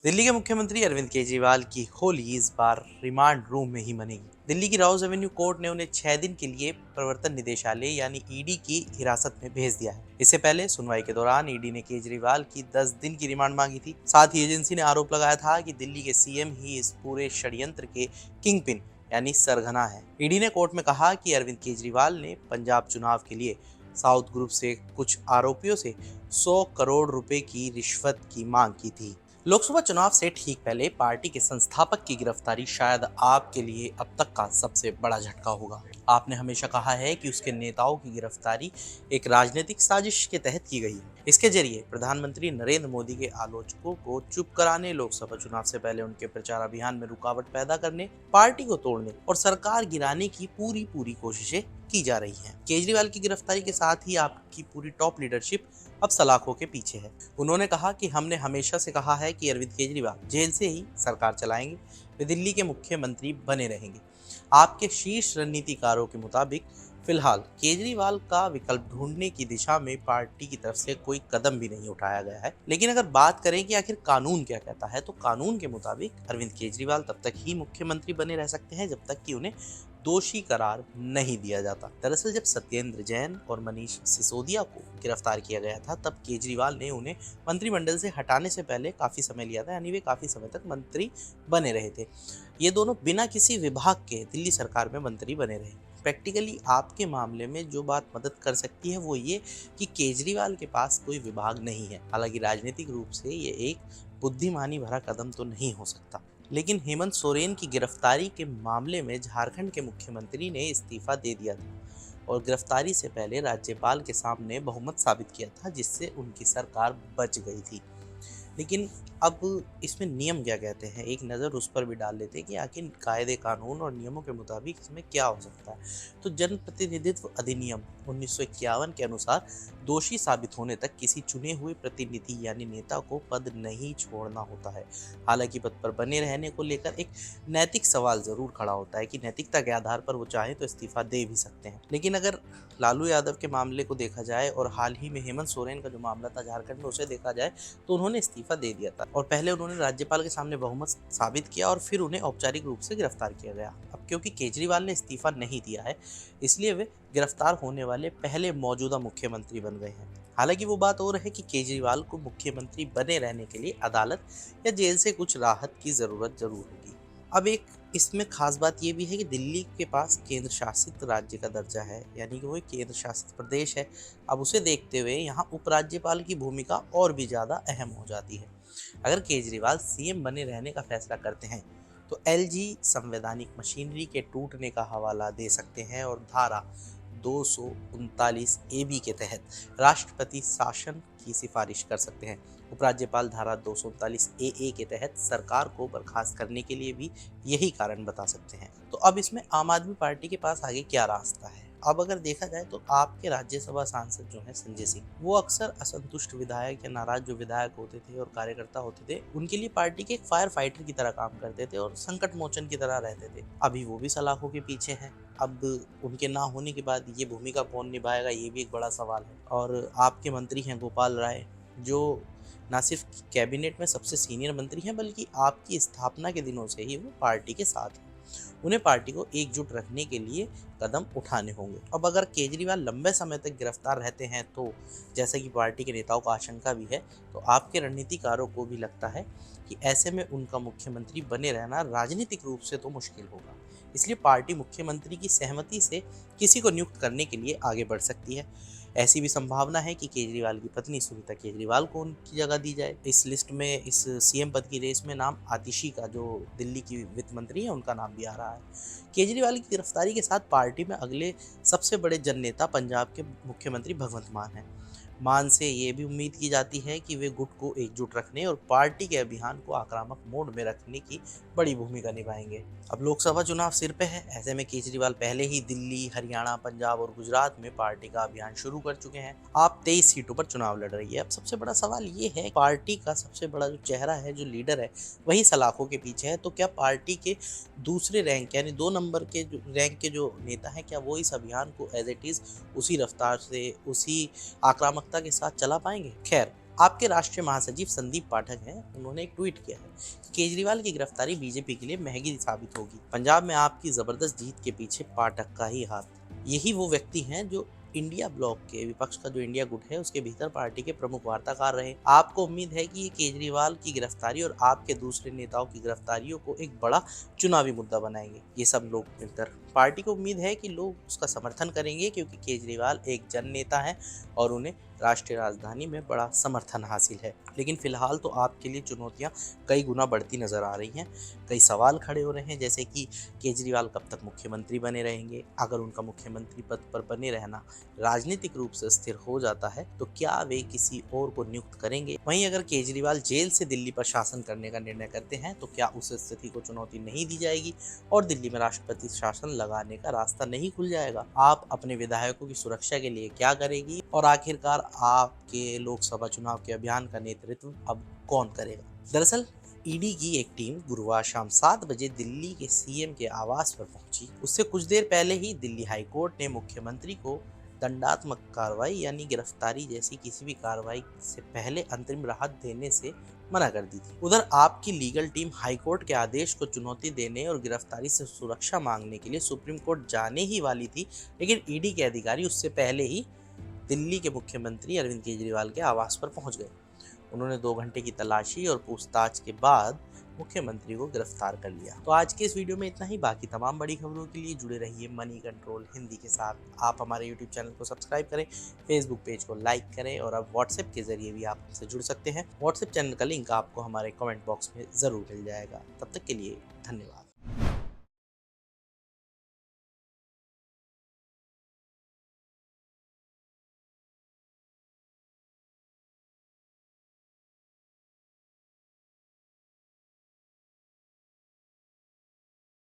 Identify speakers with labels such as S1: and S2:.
S1: दिल्ली के मुख्यमंत्री अरविंद केजरीवाल की होली इस बार रिमांड रूम में ही मनेगी। दिल्ली की राउज एवेन्यू कोर्ट ने उन्हें 6 दिन के लिए प्रवर्तन निदेशालय यानी ईडी की हिरासत में भेज दिया है। इससे पहले सुनवाई के दौरान ईडी ने केजरीवाल की 10 दिन की रिमांड मांगी थी। साथ ही एजेंसी ने आरोप लगाया था कि दिल्ली के सीएम ही इस पूरे षड्यंत्र के किंग पिन यानी सरगना है। ईडी ने कोर्ट में कहा कि अरविंद केजरीवाल ने पंजाब चुनाव के लिए साउथ ग्रुप से कुछ आरोपियों से 100 करोड़ रुपए की रिश्वत की मांग की थी। लोकसभा चुनाव से ठीक पहले पार्टी के संस्थापक की गिरफ्तारी शायद आपके लिए अब तक का सबसे बड़ा झटका होगा। आपने हमेशा कहा है कि उसके नेताओं की गिरफ्तारी एक राजनीतिक साजिश के तहत की गई है। इसके जरिए प्रधानमंत्री नरेंद्र मोदी के आलोचकों को चुप कराने, लोकसभा चुनाव से पहले उनके प्रचार अभियान में रुकावट पैदा करने, पार्टी को तोड़ने और सरकार गिराने की पूरी कोशिशें की जा रही हैं। केजरीवाल की गिरफ्तारी के साथ ही आपकी पूरी टॉप लीडरशिप अब सलाखों के पीछे है। उन्होंने कहा कि हमने हमेशा से कहा है कि अरविंद केजरीवाल जेल से ही सरकार चलाएंगे, वे दिल्ली के मुख्यमंत्री बने रहेंगे। आपके शीर्ष रणनीतिकारों के मुताबिक फिलहाल केजरीवाल का विकल्प ढूंढने की दिशा में पार्टी की तरफ से कोई कदम भी नहीं उठाया गया है। लेकिन अगर बात करें कि आखिर कानून क्या कहता है, तो कानून के मुताबिक अरविंद केजरीवाल तब तक ही मुख्यमंत्री बने रह सकते हैं जब तक कि उन्हें दोषी करार नहीं दिया जाता। दरअसल जब सत्येंद्र जैन और मनीष सिसोदिया को गिरफ्तार किया गया था, तब केजरीवाल ने उन्हें मंत्रिमंडल से हटाने से पहले काफी समय लिया था, यानी वे काफी समय तक मंत्री बने रहे थे। ये दोनों बिना किसी विभाग के दिल्ली सरकार में मंत्री बने रहे। प्रैक्टिकली आपके मामले में जो बात मदद कर सकती है वो ये कि केजरीवाल के पास कोई विभाग नहीं है। हालांकि राजनीतिक रूप से ये एक बुद्धिमानी भरा कदम तो नहीं हो सकता, लेकिन हेमंत सोरेन की गिरफ्तारी के मामले में झारखंड के मुख्यमंत्री ने इस्तीफा दे दिया था और गिरफ्तारी से पहले राज्यपाल के सामने बहुमत साबित किया था, जिससे उनकी सरकार बच गई थी। लेकिन अब इसमें नियम क्या कहते हैं, एक नज़र उस पर भी डाल लेते हैं कि आखिर कायदे कानून और नियमों के मुताबिक इसमें क्या हो सकता है। तो जन प्रतिनिधित्व अधिनियम 1951 के अनुसार दोषी साबित होने तक किसी चुने हुए प्रतिनिधि यानी नेता को पद नहीं छोड़ना होता है। हालांकि पद पर बने रहने को लेकर एक नैतिक सवाल जरूर खड़ा होता है कि नैतिकता के आधार पर वो चाहे तो इस्तीफा दे भी सकते हैं। लेकिन अगर लालू यादव के मामले को देखा जाए और हाल ही में हेमंत सोरेन का जो मामला था झारखंड में, उसे देखा जाए तो उन्होंने इस्तीफा दे दिया था और पहले उन्होंने राज्यपाल के सामने बहुमत साबित किया और फिर उन्हें औपचारिक रूप से गिरफ्तार किया गया। अब क्योंकि केजरीवाल ने इस्तीफा नहीं दिया है, इसलिए वे गिरफ्तार होने वाले पहले मौजूदा मुख्यमंत्री बन गए हैं। हालांकि वो बात और है कि केजरीवाल को मुख्यमंत्री बने रहने के लिए अदालत या जेल से कुछ राहत की जरूरत जरूर होगी। अब एक इसमें खास बात यह भी है कि दिल्ली के पास केंद्र शासित राज्य का दर्जा है, यानी कि वो एक केंद्र शासित प्रदेश है। अब उसे देखते हुए यहाँ उपराज्यपाल की भूमिका और भी ज़्यादा अहम हो जाती है। अगर केजरीवाल सीएम बने रहने का फैसला करते हैं तो एलजी संवैधानिक मशीनरी के टूटने का हवाला दे सकते हैं और धारा 239 एबी के तहत राष्ट्रपति शासन की सिफारिश कर सकते हैं। उपराज्यपाल धारा 239 ए के तहत सरकार को बर्खास्त करने के लिए भी यही कारण बता सकते हैं। तो अब इसमें आम आदमी पार्टी के पास आगे क्या रास्ता है? अब अगर देखा जाए तो आपके राज्यसभा सांसद जो है संजय सिंह, वो अक्सर असंतुष्ट विधायक या नाराज जो विधायक होते थे और कार्यकर्ता होते थे, उनके लिए पार्टी के एक फायर फाइटर की तरह काम करते थे और संकट मोचन की तरह रहते थे। अभी वो भी सलाखों के पीछे हैं। अब उनके ना होने के बाद ये भूमिका कौन निभाएगा, ये भी एक बड़ा सवाल है। और आपके मंत्री हैं गोपाल राय, जो ना सिर्फ कैबिनेट में सबसे सीनियर मंत्री हैं बल्कि आपकी स्थापना के दिनों से ही वो पार्टी के साथ हैं। उन्हें पार्टी को एकजुट रखने के लिए कदम उठाने होंगे। अब अगर केजरीवाल लंबे समय तक गिरफ्तार रहते हैं तो जैसा कि पार्टी के नेताओं का आशंका भी है, तो आपके रणनीतिकारों को भी लगता है कि ऐसे में उनका मुख्यमंत्री बने रहना राजनीतिक रूप से तो मुश्किल होगा। इसलिए पार्टी मुख्यमंत्री की सहमति से किसी को नियुक्त करने के लिए आगे बढ़ सकती है। ऐसी भी संभावना है कि केजरीवाल की पत्नी सुनीता केजरीवाल को उनकी जगह दी जाए। इस लिस्ट में, इस सीएम पद की रेस में नाम आतिशी का, जो दिल्ली की वित्त मंत्री है, उनका नाम भी आ रहा है। केजरीवाल की गिरफ्तारी के साथ पार्टी में अगले सबसे बड़े जननेता पंजाब के मुख्यमंत्री भगवंत मान हैं। मान से ये भी उम्मीद की जाती है कि वे गुट को एकजुट रखने और पार्टी के अभियान को आक्रामक मोड में रखने की बड़ी भूमिका निभाएंगे। अब लोकसभा चुनाव सिर पे है, ऐसे में केजरीवाल पहले ही दिल्ली, हरियाणा, पंजाब और गुजरात में पार्टी का अभियान शुरू कर चुके हैं। आप 23 सीटों पर चुनाव लड़ रही है। अब सबसे बड़ा सवाल ये है, पार्टी का सबसे बड़ा जो चेहरा है, जो लीडर है, वही सलाखों के पीछे है। तो क्या पार्टी के दूसरे रैंक यानी 2 नंबर के रैंक के जो नेता हैं, क्या वो इस अभियान को एज इट इज उसी रफ्तार से, उसी आक्रामकता के साथ चला पाएंगे? खैर, आपके राष्ट्रीय महासचिव संदीप पाठक हैं, उन्होंने एक ट्वीट किया है कि केजरीवाल की गिरफ्तारी बीजेपी के लिए महंगी साबित होगी। पंजाब में आपकी जबरदस्त जीत के पीछे पाठक का ही हाथ। यही वो व्यक्ति हैं जो इंडिया ब्लॉक के विपक्ष का जो इंडिया गुट है उसके भीतर पार्टी के प्रमुख वार्ताकार रहे। आपको उम्मीद है कि ये केजरीवाल की गिरफ्तारी और आपके दूसरे नेताओं की गिरफ्तारियों को एक बड़ा चुनावी मुद्दा बनाएंगे। ये सब लोग मिलकर पार्टी को उम्मीद है कि लोग उसका समर्थन करेंगे, क्योंकि केजरीवाल एक जन नेता है और उन्हें राष्ट्रीय राजधानी में बड़ा समर्थन हासिल है। लेकिन फिलहाल तो आपके लिए चुनौतियां कई गुना बढ़ती नजर आ रही हैं। कई सवाल खड़े हो रहे हैं, जैसे कि केजरीवाल कब तक मुख्यमंत्री बने रहेंगे। अगर उनका मुख्यमंत्री पद पर बने रहना राजनीतिक रूप से स्थिर हो जाता है तो क्या वे किसी और को नियुक्त करेंगे। वहीं अगर केजरीवाल जेल से दिल्ली पर शासन करने का निर्णय करते हैं तो क्या उस स्थिति को चुनौती नहीं दी जाएगी और दिल्ली में राष्ट्रपति शासन लगाने का रास्ता नहीं खुल जाएगा। आप अपने विधायकों की सुरक्षा के लिए क्या करेगी और आखिरकार आपके लोकसभा चुनाव के अभियान का नेतृत्व अब कौन करेगा। दरअसल ईडी की एक टीम गुरुवार शाम 7 बजे दिल्ली के सीएम के आवास पर पहुंची। उससे कुछ देर पहले ही दिल्ली हाईकोर्ट ने मुख्यमंत्री को दंडात्मक कार्रवाई यानी गिरफ्तारी जैसी किसी भी कार्रवाई से पहले अंतरिम राहत देने से मना कर दी थी। उधर आपकी लीगल टीम हाईकोर्ट के आदेश को चुनौती देने और गिरफ्तारी से सुरक्षा मांगने के लिए सुप्रीम कोर्ट जाने ही वाली थी, लेकिन ईडी के अधिकारी उससे पहले ही दिल्ली के मुख्यमंत्री अरविंद केजरीवाल के आवास पर पहुंच गए। उन्होंने 2 घंटे की तलाशी और पूछताछ के बाद मुख्यमंत्री को गिरफ्तार कर लिया। तो आज के इस वीडियो में इतना ही। बाकी तमाम बड़ी खबरों के लिए जुड़े रहिए मनी कंट्रोल हिंदी के साथ। आप हमारे यूट्यूब चैनल को सब्सक्राइब करें, फेसबुक पेज को लाइक करें और अब व्हाट्सएप के जरिए भी आप हमसे जुड़ सकते हैं। व्हाट्सएप चैनल का लिंक आपको हमारे कमेंट बॉक्स में ज़रूर मिल जाएगा। तब तक के लिए धन्यवाद।